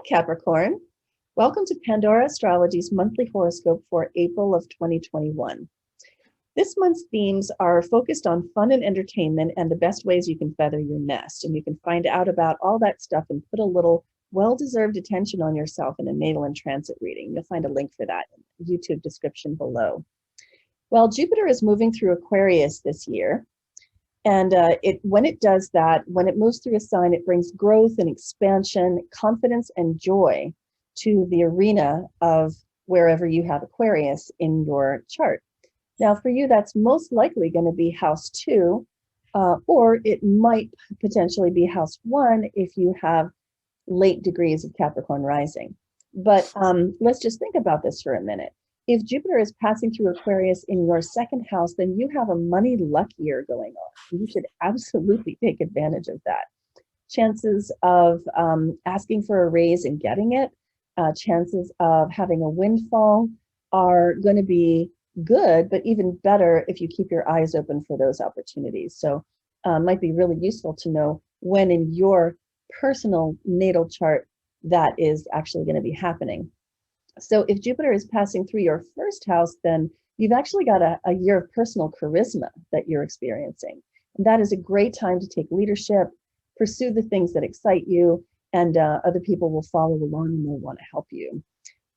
Capricorn. Welcome to Pandora Astrology's monthly horoscope for April of 2021. This month's themes are focused on fun and entertainment and the best ways you can feather your nest. And you can find out about all that stuff and put a little well-deserved attention on yourself in a natal and transit reading. You'll find a link for that in the YouTube description below. Well, Jupiter is moving through Aquarius this year. And when it does that, when it moves through a sign, it brings growth and expansion, confidence and joy to the arena of wherever you have Aquarius in your chart. Now, for you, that's most likely going to be house 2, or it might potentially be house 1 if you have late degrees of Capricorn rising. But let's just think about this for a minute. If Jupiter is passing through Aquarius in your second house, then you have a money luck year going on. You should absolutely take advantage of that. Chances of asking for a raise and getting it, chances of having a windfall are going to be good, but even better if you keep your eyes open for those opportunities. So it might be really useful to know when in your personal natal chart that is actually going to be happening. So if Jupiter is passing through your first house, then you've actually got a year of personal charisma that you're experiencing. And that is a great time to take leadership, pursue the things that excite you, and other people will follow along and will want to help you.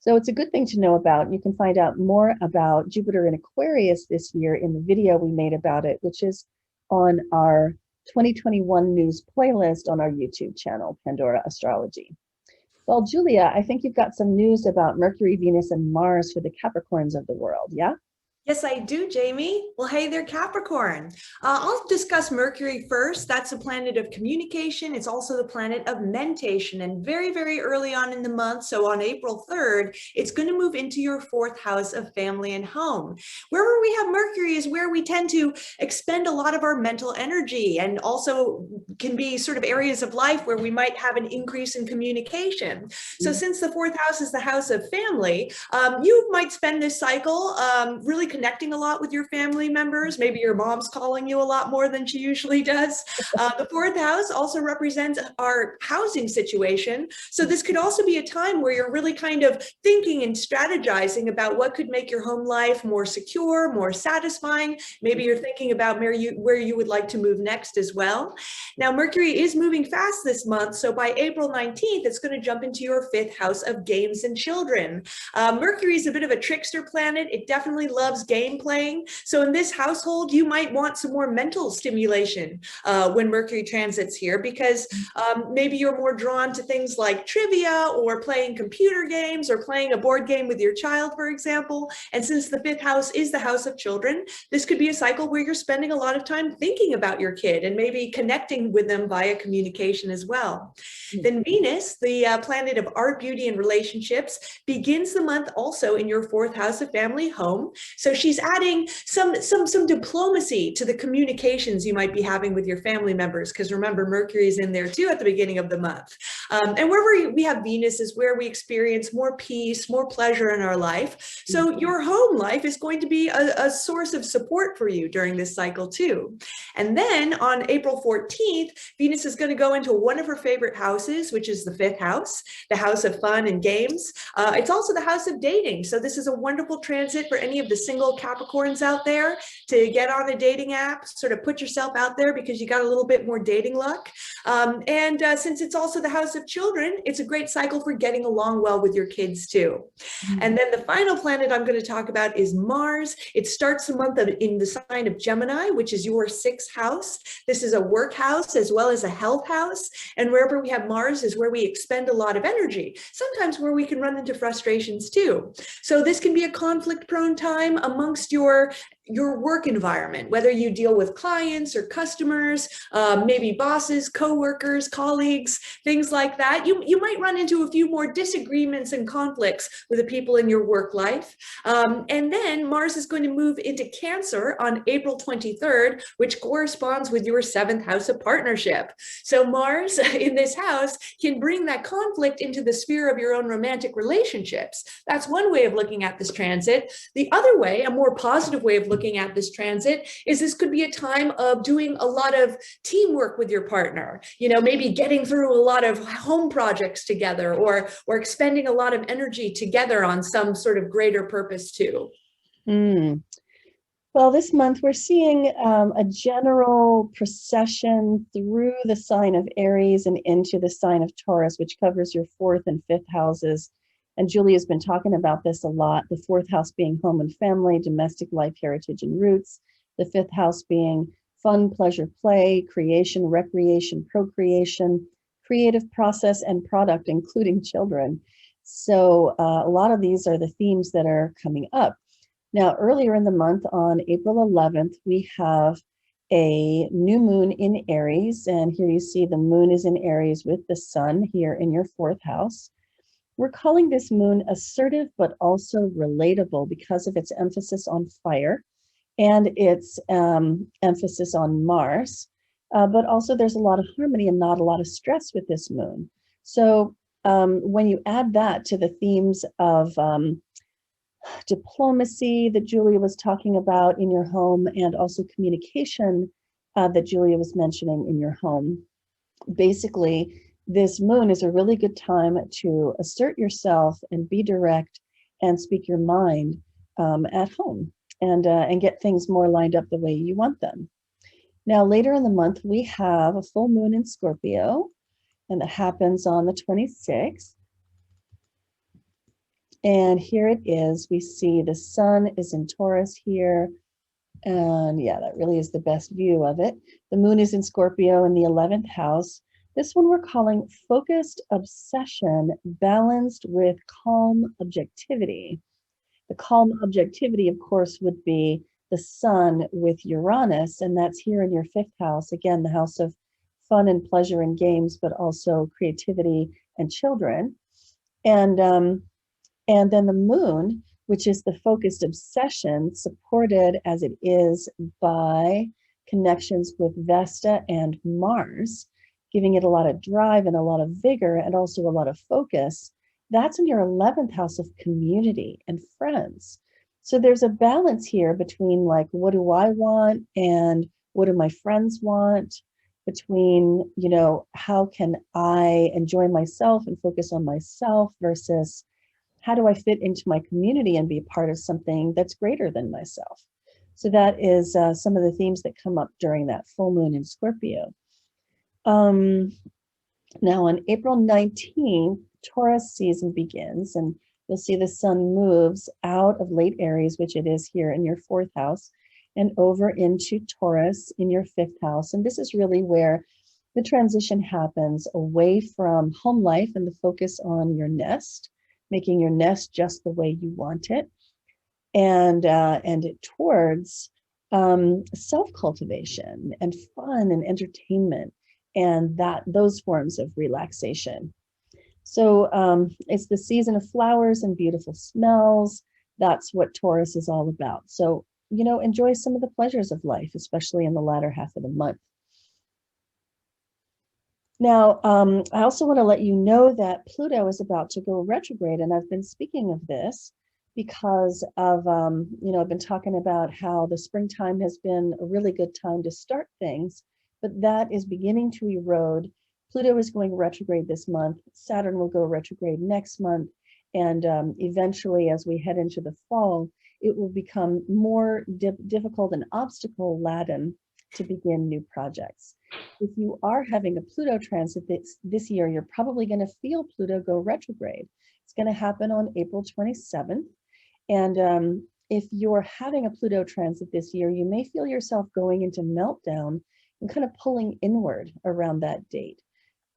So it's a good thing to know about. You can find out more about Jupiter in Aquarius this year in the video we made about it, which is on our 2021 news playlist on our YouTube channel, Pandora Astrology. Well, Julia, I think you've got some news about Mercury, Venus, and Mars for the Capricorns of the world, yeah? Yes, I do, Jamie. Well, hey there, Capricorn. I'll discuss Mercury first. That's a planet of communication. It's also the planet of mentation. And very, very early on in the month, so on April 3rd, it's going to move into your 4th house of family and home. Wherever we have Mercury is where we tend to expend a lot of our mental energy, and also can be sort of areas of life where we might have an increase in communication. So since the 4th house is the house of family, you might spend this cycle really connecting a lot with your family members. Maybe your mom's calling you a lot more than she usually does. The 4th house also represents our housing situation. So this could also be a time where you're really kind of thinking and strategizing about what could make your home life more secure, more satisfying. Maybe you're thinking about where you would like to move next as well. Now, Mercury is moving fast this month. So by April 19th, it's going to jump into your 5th house of games and children. Mercury is a bit of a trickster planet. It definitely loves game playing. So in this household, you might want some more mental stimulation when Mercury transits here, because maybe you're more drawn to things like trivia or playing computer games or playing a board game with your child, for example. And since the 5th house is the house of children, this could be a cycle where you're spending a lot of time thinking about your kid and maybe connecting with them via communication as well. Then Venus, the planet of art, beauty, and relationships, begins the month also in your 4th house of family home. So she's adding some diplomacy to the communications you might be having with your family members, because remember, Mercury is in there too at the beginning of the month. And wherever we have Venus is where we experience more peace, more pleasure in our life. So your home life is going to be a source of support for you during this cycle too. And then on April 14th, Venus is going to go into one of her favorite houses, which is the 5th house, the house of fun and games. It's also the house of dating. So this is a wonderful transit for any of the single Capricorns out there to get on a dating app, sort of put yourself out there because you got a little bit more dating luck. Since it's also the house of children, it's a great cycle for getting along well with your kids too. And then the final planet I'm going to talk about is Mars. It starts the month in the sign of Gemini, which is your 6th house. This is a work house as well as a health house. And wherever we have Mars is where we expend a lot of energy, sometimes where we can run into frustrations too. So this can be a conflict-prone time amongst your work environment, whether you deal with clients or customers, maybe bosses, co-workers, colleagues, things like that. You might run into a few more disagreements and conflicts with the people in your work life. And then Mars is going to move into Cancer on April 23rd, which corresponds with your 7th house of partnership. So Mars in this house can bring that conflict into the sphere of your own romantic relationships. That's one way of looking at this transit. The other way, a more positive way of looking at this transit is this could be a time of doing a lot of teamwork with your partner, you know, maybe getting through a lot of home projects together, or expending a lot of energy together on some sort of greater purpose too. Well, this month we're seeing a general procession through the sign of Aries and into the sign of Taurus, which covers your 4th and 5th houses. And Julia's been talking about this a lot. The 4th house being home and family, domestic life, heritage, and roots. The 5th house being fun, pleasure, play, creation, recreation, procreation, creative process, and product, including children. So a lot of these are the themes that are coming up. Now, earlier in the month, on April 11th, we have a new moon in Aries. And here you see the moon is in Aries with the sun here in your 4th house. We're calling this moon assertive, but also relatable because of its emphasis on fire and its emphasis on Mars. But also there's a lot of harmony and not a lot of stress with this moon. So when you add that to the themes of diplomacy that Julia was talking about in your home, and also communication that Julia was mentioning in your home, basically, this moon is a really good time to assert yourself and be direct and speak your mind at home, and get things more lined up the way you want them. Now, later in the month, we have a full moon in Scorpio, and that happens on the 26th. And here it is. We see the sun is in Taurus here. And yeah, that really is the best view of it. The moon is in Scorpio in the 11th house. This one we're calling focused obsession balanced with calm objectivity. The calm objectivity, of course, would be the sun with Uranus, and that's here in your 5th house. Again, the house of fun and pleasure and games, but also creativity and children. And then the moon, which is the focused obsession, supported as it is by connections with Vesta and Mars, giving it a lot of drive and a lot of vigor and also a lot of focus. That's in your 11th house of community and friends. So there's a balance here between, like, what do I want and what do my friends want, between, you know, how can I enjoy myself and focus on myself versus how do I fit into my community and be a part of something that's greater than myself? So that is some of the themes that come up during that full moon in Scorpio. Now on April 19th, Taurus season begins, and you'll see the sun moves out of late Aries, which it is here in your 4th house, and over into Taurus in your 5th house. And this is really where the transition happens away from home life and the focus on your nest, making your nest just the way you want it, and towards self-cultivation and fun and entertainment, and those forms of relaxation. So it's the season of flowers and beautiful smells. That's what Taurus is all about. So, you know, enjoy some of the pleasures of life, especially in the latter half of the month. Now, I also want to let you know that Pluto is about to go retrograde, and I've been speaking of this because of, you know, I've been talking about how the springtime has been a really good time to start things, but that is beginning to erode. Pluto is going retrograde this month. Saturn will go retrograde next month. And eventually, as we head into the fall, it will become more difficult and obstacle-laden to begin new projects. If you are having a Pluto transit this year, you're probably going to feel Pluto go retrograde. It's going to happen on April 27th. And if you're having a Pluto transit this year, you may feel yourself going into meltdown and kind of pulling inward around that date,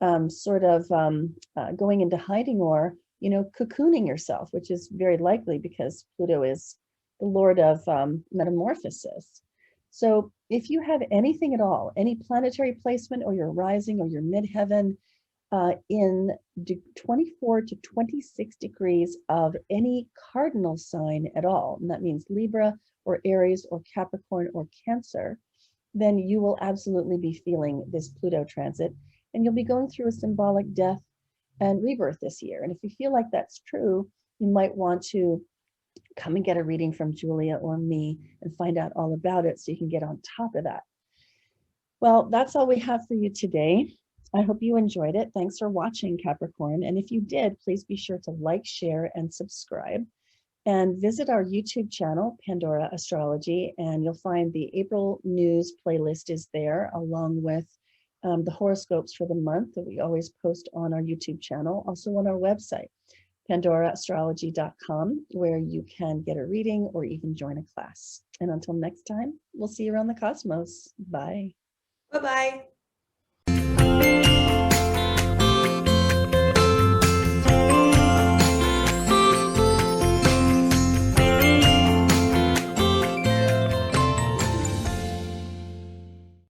going into hiding, or, you know, cocooning yourself, which is very likely because Pluto is the lord of metamorphosis. So if you have anything at all, any planetary placement or your rising or your midheaven in 24 to 26 degrees of any cardinal sign at all, and that means Libra or Aries or Capricorn or Cancer, then you will absolutely be feeling this Pluto transit, and you'll be going through a symbolic death and rebirth this year. And if you feel like that's true, you might want to come and get a reading from Julia or me and find out all about it so you can get on top of that. Well, that's all we have for you today. I hope you enjoyed it. Thanks for watching, Capricorn. And if you did, please be sure to like, share, and subscribe. And visit our YouTube channel, Pandora Astrology, and you'll find the April news playlist is there, along with the horoscopes for the month that we always post on our YouTube channel, also on our website, pandoraastrology.com, where you can get a reading or even join a class. And until next time, we'll see you around the cosmos. Bye. Bye-bye.